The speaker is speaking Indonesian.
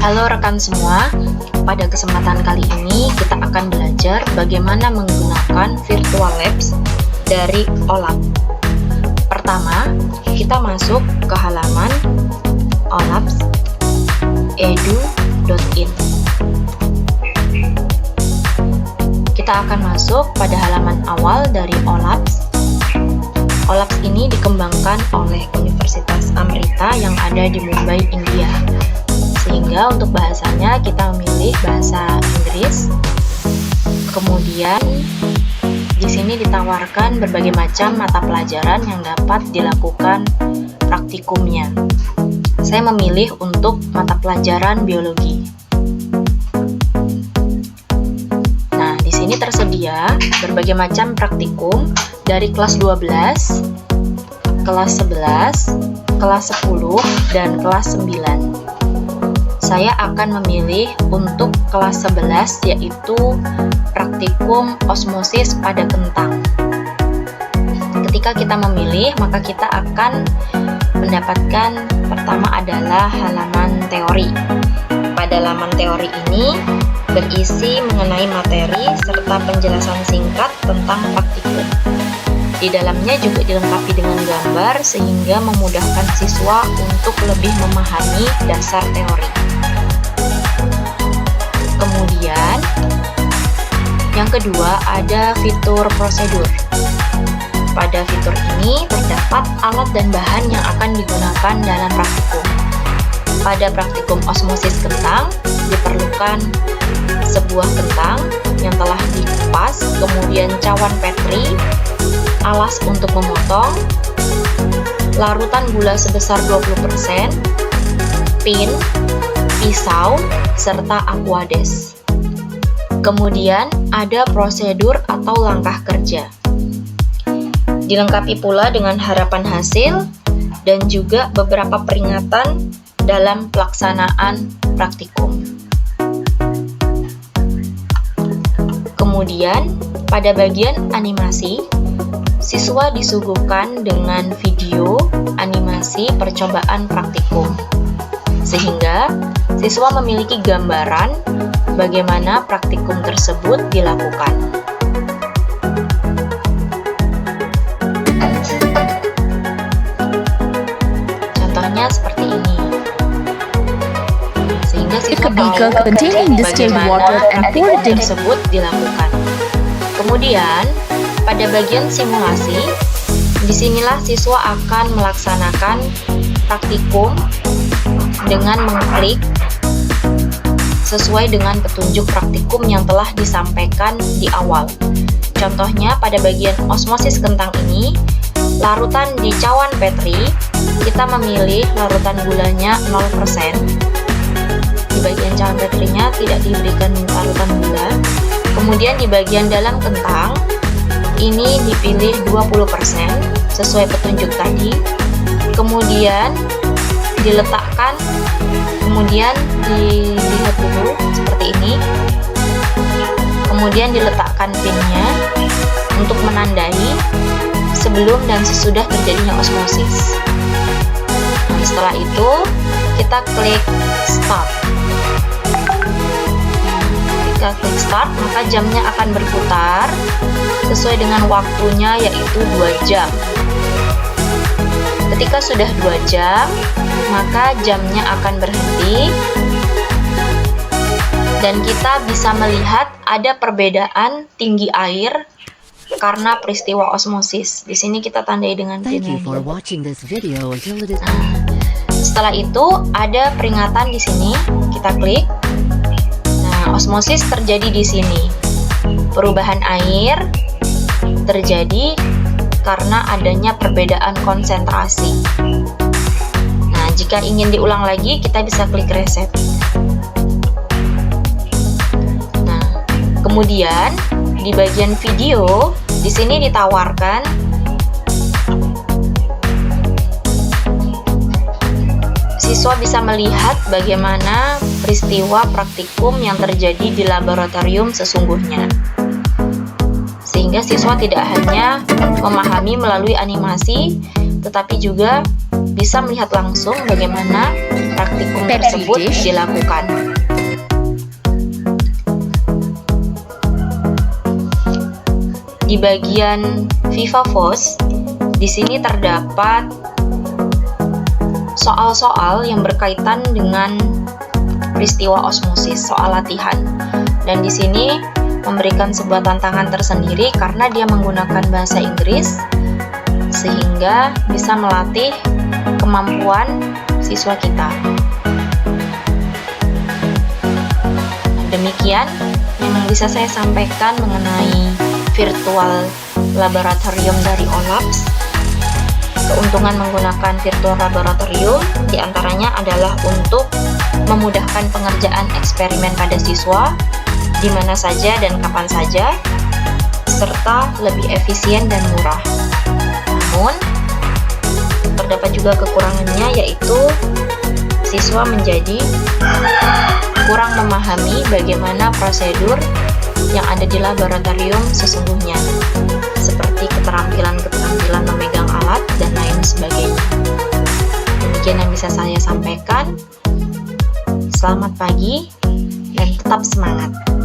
Halo rekan semua, pada kesempatan kali ini kita akan belajar bagaimana menggunakan virtual labs dari OLAP. Pertama, kita masuk ke halaman olapsedu.in. Kita akan masuk pada halaman awal dari OLAPS. OLAPS ini dikembangkan oleh Universitas Amrita yang ada di Mumbai, India. Sehingga untuk bahasanya kita memilih bahasa Inggris. Kemudian di sini ditawarkan berbagai macam mata pelajaran yang dapat dilakukan praktikumnya. Saya memilih untuk mata pelajaran biologi. Nah, di sini tersedia berbagai macam praktikum dari kelas 12, kelas 11, kelas 10, dan kelas 9. Saya akan memilih untuk kelas 11, yaitu praktikum osmosis pada kentang. Ketika kita memilih, maka kita akan mendapatkan pertama adalah halaman teori. Pada halaman teori ini berisi mengenai materi serta penjelasan singkat tentang praktikum. Di dalamnya juga dilengkapi dengan gambar sehingga memudahkan siswa untuk lebih memahami dasar teori. Kemudian, yang kedua ada fitur prosedur. Pada fitur ini terdapat alat dan bahan yang akan digunakan dalam praktikum. Pada praktikum osmosis kentang, diperlukan sebuah kentang yang telah dikupas, kemudian cawan Petri, alas untuk memotong, larutan gula sebesar 20%, pin, pisau, serta aquades. Kemudian ada prosedur atau langkah kerja. Dilengkapi pula dengan harapan hasil dan juga beberapa peringatan dalam pelaksanaan praktikum. Kemudian pada bagian animasi, siswa disuguhkan dengan video animasi percobaan praktikum, sehingga siswa memiliki gambaran bagaimana praktikum tersebut dilakukan. Contohnya seperti ini. Sehingga siswa tahu bagaimana praktikum tersebut dilakukan. Kemudian, pada bagian simulasi, disinilah siswa akan melaksanakan praktikum dengan mengklik sesuai dengan petunjuk praktikum yang telah disampaikan di awal. Contohnya pada bagian osmosis kentang ini, larutan di cawan Petri, kita memilih larutan gulanya 0%. Di bagian cawan Petrinya tidak diberikan larutan gula. Kemudian di bagian dalam kentang, ini dipilih 20% sesuai petunjuk tadi. Kemudian diletakkan, kemudian dilihat dulu seperti ini, kemudian diletakkan pinnya untuk menandai sebelum dan sesudah terjadinya osmosis. Nah, setelah itu kita klik start. Ketika klik start, maka jamnya akan berputar sesuai dengan waktunya, yaitu 2 jam. Ketika sudah 2 jam, maka jamnya akan berhenti dan kita bisa melihat ada perbedaan tinggi air karena peristiwa osmosis. Di sini kita tandai dengan pin. Setelah itu ada peringatan di sini, kita klik. Nah, osmosis terjadi di sini. Perubahan air terjadi karena adanya perbedaan konsentrasi. Nah, jika ingin diulang lagi, kita bisa klik reset. Nah, kemudian di bagian video, di sini ditawarkan siswa bisa melihat bagaimana peristiwa praktikum yang terjadi di laboratorium sesungguhnya. Sehingga siswa tidak hanya memahami melalui animasi, tetapi juga bisa melihat langsung bagaimana praktikum tersebut dilakukan. Di bagian Vivavoce, di sini terdapat soal-soal yang berkaitan dengan peristiwa osmosis, soal latihan. Dan di sini memberikan sebuah tantangan tersendiri karena dia menggunakan bahasa Inggris sehingga bisa melatih kemampuan siswa kita. Demikian yang bisa saya sampaikan mengenai virtual laboratorium dari OLAPS. Keuntungan menggunakan virtual laboratorium diantaranya adalah untuk memudahkan pengerjaan eksperimen pada siswa di mana saja dan kapan saja, serta lebih efisien dan murah. Namun, terdapat juga kekurangannya, yaitu siswa menjadi kurang memahami bagaimana prosedur yang ada di laboratorium sesungguhnya, seperti keterampilan-keterampilan memegang alat dan lain sebagainya. Demikian yang bisa saya sampaikan. Selamat pagi dan tetap semangat.